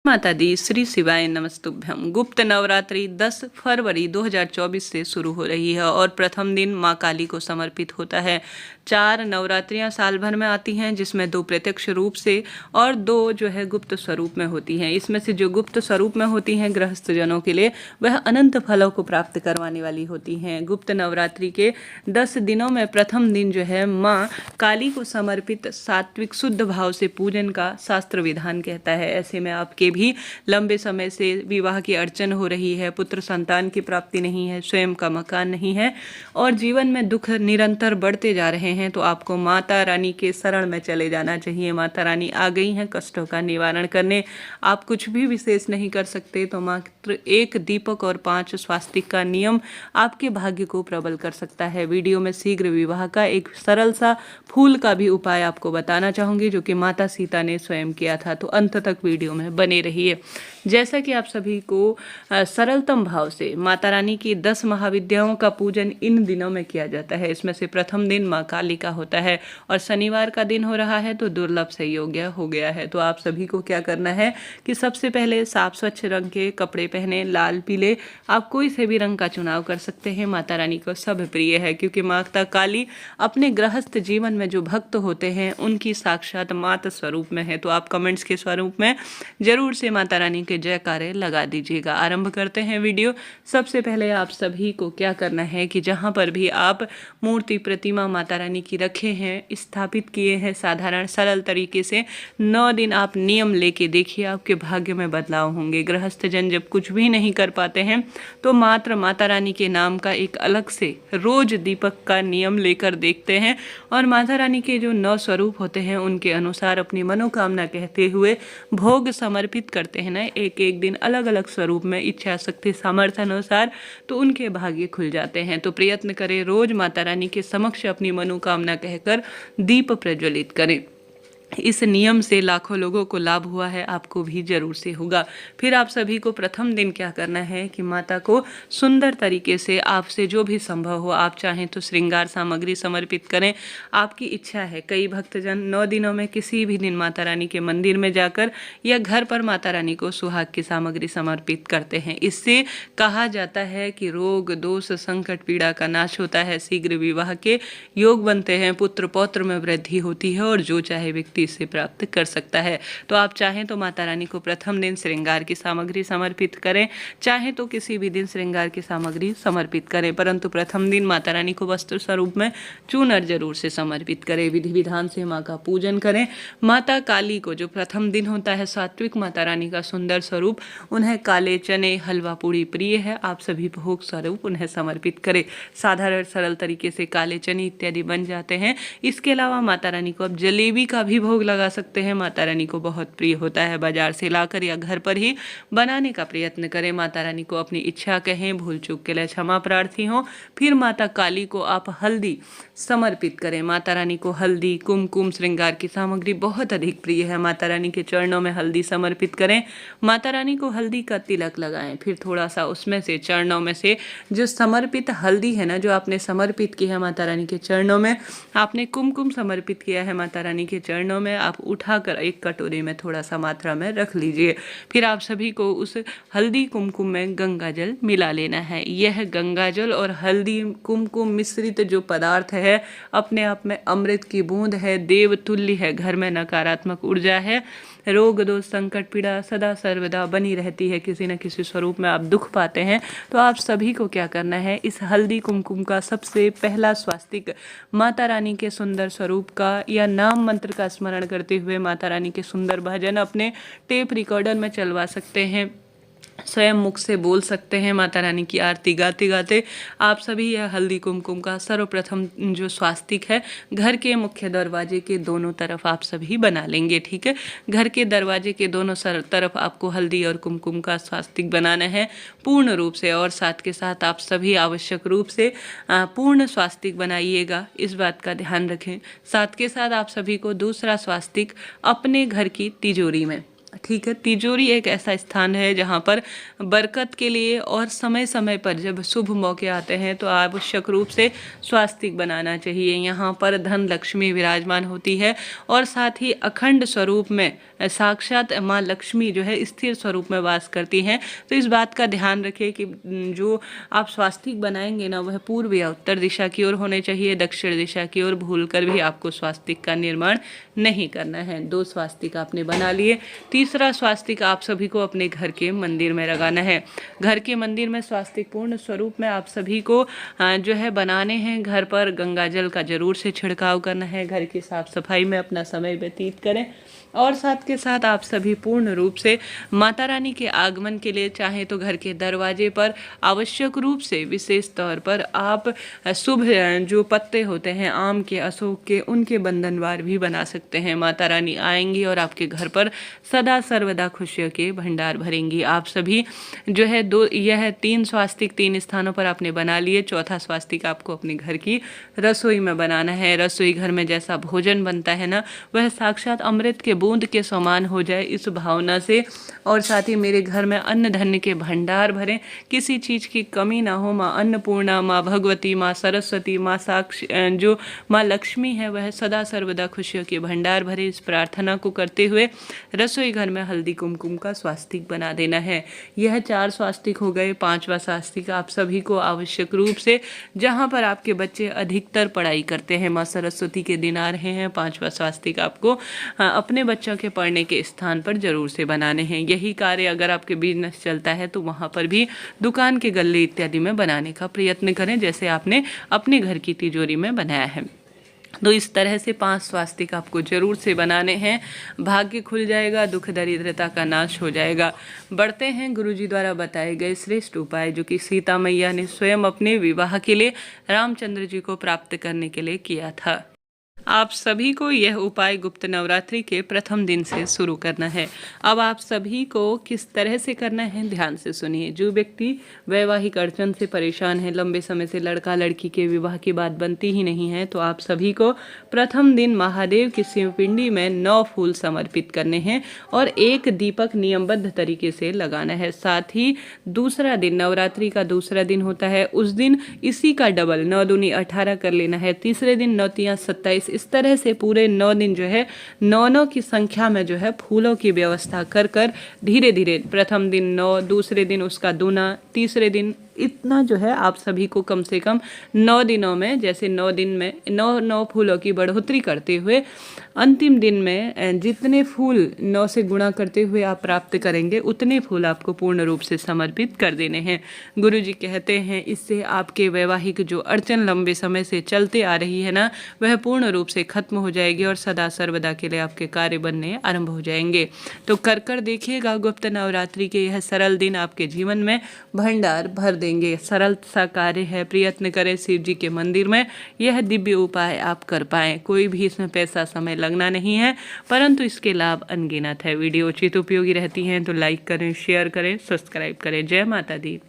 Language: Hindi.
माता दी, श्री शिवाय नमस्तुभ्यम। गुप्त नवरात्रि 10 फरवरी 2024 से शुरू हो रही है और प्रथम दिन माँ काली को समर्पित होता है। 4 नवरात्रियां साल भर में आती हैं, जिसमें 2 प्रत्यक्ष रूप से और 2 जो है गुप्त स्वरूप में होती हैं। इसमें से जो गुप्त स्वरूप में होती हैं गृहस्थ जनों के लिए, वह अनंत फलों को प्राप्त करवाने वाली होती हैं। गुप्त नवरात्रि के 10 दिनों में प्रथम दिन जो है माँ काली को समर्पित सात्विक शुद्ध भाव से पूजन का शास्त्र विधान कहता है। ऐसे में आपके भी लंबे समय से विवाह की अड़चन हो रही है, पुत्र संतान की प्राप्ति नहीं है, स्वयं का मकान नहीं है और जीवन में दुख निरंतर बढ़ते जा रहे हैं, तो आपको माता रानी के शरण में चले जाना चाहिए। माता रानी आ गई हैं कष्टों का निवारण करने। आप कुछ भी विशेष नहीं कर सकते, तो मात्र 1 दीपक और 5 स्वास्तिक का नियम आपके भाग्य को प्रबल कर सकता है। वीडियो में शीघ्र विवाह का एक सरल सा फूल का भी उपाय आपको बताना चाहूंगी, जो कि माता सीता ने स्वयं किया था, तो अंत तक वीडियो में बने रहिए। जैसा कि आप सभी को सरलतम भाव से माता रानी की 10 महाविद्याओं का पूजन इन दिनों में किया जाता है। इसमें से प्रथम दिन माँ काली का होता है और शनिवार का दिन हो रहा है, तो दुर्लभ संयोग हो गया है। तो आप सभी को क्या करना है कि सबसे पहले साफ स्वच्छ रंग के कपड़े पहने, लाल पीले आप कोई से भी रंग का चुनाव कर सकते हैं। माता रानी को सब प्रिय है, क्योंकि माता काली अपने गृहस्थ जीवन में जो भक्त होते हैं उनकी साक्षात माता स्वरूप में है। तो आप कमेंट्स के स्वरूप में जरूर से माता रानी के जयकारे लगा दीजिएगा। आरंभ करते हैं वीडियो। सबसे पहले आप सभी को क्या करना है कि जहां पर भी आप मूर्ति प्रतिमा माता रानी की रखे हैं, स्थापित किए हैं, साधारण सरल तरीके से 9 दिन आप नियम लेके देखिए, आपके भाग्य में बदलाव होंगे। गृहस्थ जन जब कुछ भी नहीं कर पाते हैं, तो मात्र माता रानी के नाम का एक अलग से रोज दीपक का नियम लेकर देखते हैं और माता रानी के जो 9 स्वरूप होते हैं उनके अनुसार अपनी मनोकामना कहते हुए भोग समर्पित करते हैं ना, एक एक दिन अलग अलग स्वरूप में इच्छा शक्ति सामर्थ्य अनुसार, तो उनके भाग्य खुल जाते हैं। तो प्रयत्न करें, रोज माता रानी के समक्ष अपनी मनोकामना कहकर दीप प्रज्वलित करें। इस नियम से लाखों लोगों को लाभ हुआ है, आपको भी जरूर से होगा। फिर आप सभी को प्रथम दिन क्या करना है कि माता को सुंदर तरीके से आपसे जो भी संभव हो, आप चाहें तो श्रृंगार सामग्री समर्पित करें, आपकी इच्छा है। कई भक्तजन 9 दिनों में किसी भी दिन माता रानी के मंदिर में जाकर या घर पर माता रानी को सुहाग की सामग्री समर्पित करते हैं। इससे कहा जाता है कि रोग दोष संकट पीड़ा का नाश होता है, शीघ्र विवाह के योग बनते हैं, पुत्र पौत्र में वृद्धि होती है और जो चाहे व्यक्ति इसे प्राप्त कर सकता है। तो आप चाहें तो माता रानी को प्रथम दिन श्रृंगार की सामग्री समर्पित करें, चाहे तो किसी भी दिन श्रृंगार की सामग्री समर्पित करें, परंतु प्रथम दिन माता रानी को वस्त्र स्वरूप में चूनर जरूर से समर्पित करें। विधि विधान से माँ का पूजन करें। माता काली को जो प्रथम दिन होता है सात्विक माता रानी का सुंदर स्वरूप, उन्हें काले चने हलवा पूड़ी प्रिय है, आप सभी भोग स्वरूप उन्हें समर्पित करें। साधारण सरल तरीके से काले चने इत्यादि बन जाते हैं। इसके अलावा माता रानी को अब जलेबी का भी भोग लगा सकते हैं, माता रानी को बहुत प्रिय होता है। बाजार से लाकर या घर पर ही बनाने का प्रयत्न करें। माता रानी को अपनी इच्छा कहें, भूल चूक के लिए क्षमा प्रार्थी हो। फिर माता काली को आप हल्दी समर्पित करें। माता रानी को हल्दी कुमकुम श्रृंगार की सामग्री बहुत अधिक प्रिय है। माता रानी के चरणों में हल्दी समर्पित करें। माता रानी को हल्दी का तिलक लगाएं, फिर थोड़ा सा उसमें से चरणों में से जो समर्पित हल्दी है ना, जो आपने समर्पित की है माता रानी के चरणों में, आपने कुमकुम समर्पित किया है माता रानी के चरणों में, आप उठाकर एक कटोरी में थोड़ा सा मात्रा में रख लीजिए। फिर आप सभी को उस हल्दी कुमकुम में गंगा जल मिला लेना है। यह गंगा जल और हल्दी कुमकुम मिश्रित जो पदार्थ है अपने आप में अमृत की बूंद है, देव तुल्य है। घर में नकारात्मक ऊर्जा है, रोग दोष संकट पीड़ा सदा सर्वदा बनी रहती है, किसी न किसी स्वरूप में आप दुख पाते हैं, तो आप सभी को क्या करना है, इस हल्दी कुमकुम का सबसे पहला स्वास्तिक माता रानी के सुंदर स्वरूप का या नाम मंत्र का स्मरण करते हुए माता रानी के सुंदर भजन अपने टेप रिकॉर्डर में चलवा सकते हैं, स्वयं मुख से बोल सकते हैं। माता रानी की आरती गाते गाते आप सभी यह हल्दी कुमकुम का सर्वप्रथम जो स्वास्तिक है घर के मुख्य दरवाजे के दोनों तरफ आप सभी बना लेंगे। ठीक है, घर के दरवाजे के दोनों तरफ आपको हल्दी और कुमकुम का स्वास्तिक बनाना है पूर्ण रूप से, और साथ के साथ आप सभी आवश्यक रूप से पूर्ण स्वास्तिक बनाइएगा, इस बात का ध्यान रखें। साथ के साथ आप सभी को दूसरा स्वास्तिक अपने घर की तिजोरी में ठीक है। तिजोरी एक ऐसा स्थान है जहाँ पर बरकत के लिए और समय समय पर जब शुभ मौके आते हैं तो आवश्यक रूप से स्वास्तिक बनाना चाहिए। यहाँ पर धन लक्ष्मी विराजमान होती है और साथ ही अखंड स्वरूप में साक्षात माँ लक्ष्मी जो है स्थिर स्वरूप में वास करती हैं। तो इस बात का ध्यान रखें कि जो आप स्वास्तिक बनाएंगे ना वह पूर्व या उत्तर दिशा की ओर होने चाहिए, दक्षिण दिशा की ओर भूलकर भी आपको स्वास्तिक का निर्माण नहीं करना है। 2 स्वास्तिक आपने बना लिए। तीसरा स्वास्तिक आप सभी को अपने घर के मंदिर में लगाना है। घर के मंदिर में स्वास्तिक पूर्ण स्वरूप में आप सभी को जो है बनाने हैं। घर पर गंगा जल का जरूर से छिड़काव करना है। घर की साफ सफाई में अपना समय व्यतीत करें और साथ के साथ आप सभी पूर्ण रूप से माता रानी के आगमन के लिए चाहे तो घर के दरवाजे पर आवश्यक रूप से विशेष तौर पर आप शुभ जो पत्ते होते हैं आम के, अशोक के, उनके बंधनवार भी बना सकते हैं। माता रानी आएंगी और आपके घर पर सदा सर्वदा खुशियों के भंडार भरेंगी। आप सभी जो है 3 स्वास्तिक 3 स्थानों पर आपने बना लिए। चौथा स्वास्तिक आपको अपने घर की रसोई में बनाना है। रसोई घर में जैसा भोजन बनता है ना वह साक्षात अमृत के बूंद के समान हो जाए इस भावना से, और साथ ही मेरे घर में अन्न धन्य के भंडार भरें, किसी चीज़ की कमी ना हो। माँ अन्नपूर्णा, माँ भगवती, माँ सरस्वती, माँ साक्ष जो माँ लक्ष्मी है वह सदा सर्वदा खुशियों के भंडार भरे। इस प्रार्थना को करते हुए रसोई घर में हल्दी कुमकुम का स्वास्तिक बना देना है। यह 4 स्वास्तिक हो गए। 5वां स्वास्तिक आप सभी को आवश्यक रूप से जहाँ पर आपके बच्चे अधिकतर पढ़ाई करते हैं, माँ सरस्वती के दिन आ रहे हैं, 5वां स्वास्तिक आपको अपने बच्चों के पढ़ने के स्थान पर जरूर से बनाने हैं। यही कार्य अगर आपके बिजनेस चलता है तो वहाँ पर भी दुकान के गल्ले इत्यादि में बनाने का प्रयत्न करें जैसे आपने अपने घर की तिजोरी में बनाया है। तो इस तरह से 5 स्वास्तिक आपको जरूर से बनाने हैं। भाग्य खुल जाएगा, दुख दरिद्रता का नाश हो जाएगा। बढ़ते हैं गुरुजी द्वारा बताए गए श्रेष्ठ उपाय जो कि सीता मैया ने स्वयं अपने विवाह के लिए रामचंद्र जी को प्राप्त करने के लिए किया था। आप सभी को यह उपाय गुप्त नवरात्रि के प्रथम दिन से शुरू करना है। अब आप सभी को किस तरह से करना है ध्यान से सुनिए। जो व्यक्ति वैवाहिक अड़चन से परेशान है, लंबे समय से लड़का लड़की के विवाह की बात बनती ही नहीं है, तो आप सभी को प्रथम दिन महादेव की शिवपिंडी में 9 फूल समर्पित करने हैं और 1 दीपक नियमबद्ध तरीके से लगाना है। साथ ही दूसरा दिन, नवरात्रि का दूसरा दिन होता है, उस दिन इसी का डबल 9 दूनी 18 कर लेना है। तीसरे दिन 9 तियां 27। इस तरह से पूरे 9 दिन जो है 9 की संख्या में जो है फूलों की व्यवस्था कर कर धीरे धीरे प्रथम दिन 9, दूसरे दिन उसका दूना, तीसरे दिन इतना जो है आप सभी को कम से कम 9 दिनों में, जैसे 9 दिन में 9 फूलों की बढ़ोतरी करते हुए अंतिम दिन में जितने फूल 9 से गुणा करते हुए आप प्राप्त करेंगे उतने फूल आपको पूर्ण रूप से समर्पित कर देने हैं। गुरुजी कहते हैं इससे आपके वैवाहिक जो अड़चन लंबे समय से चलते आ रही है ना वह पूर्ण रूप से खत्म हो जाएगी और सदा सर्वदा के लिए आपके कार्य बनने आरंभ हो जाएंगे। तो कर देखिएगा, गुप्त नवरात्रि के यह सरल दिन आपके जीवन में भंडार भर देंगे। सरल सा कार्य है, प्रयत्न करें शिव जी के मंदिर में यह दिव्य उपाय आप कर पाएं। कोई भी इसमें पैसा समय लगना नहीं है, परंतु इसके लाभ अनगिनत है। वीडियो उचित उपयोगी रहती हैं तो लाइक करें, शेयर करें, सब्सक्राइब करें। जय माता दी।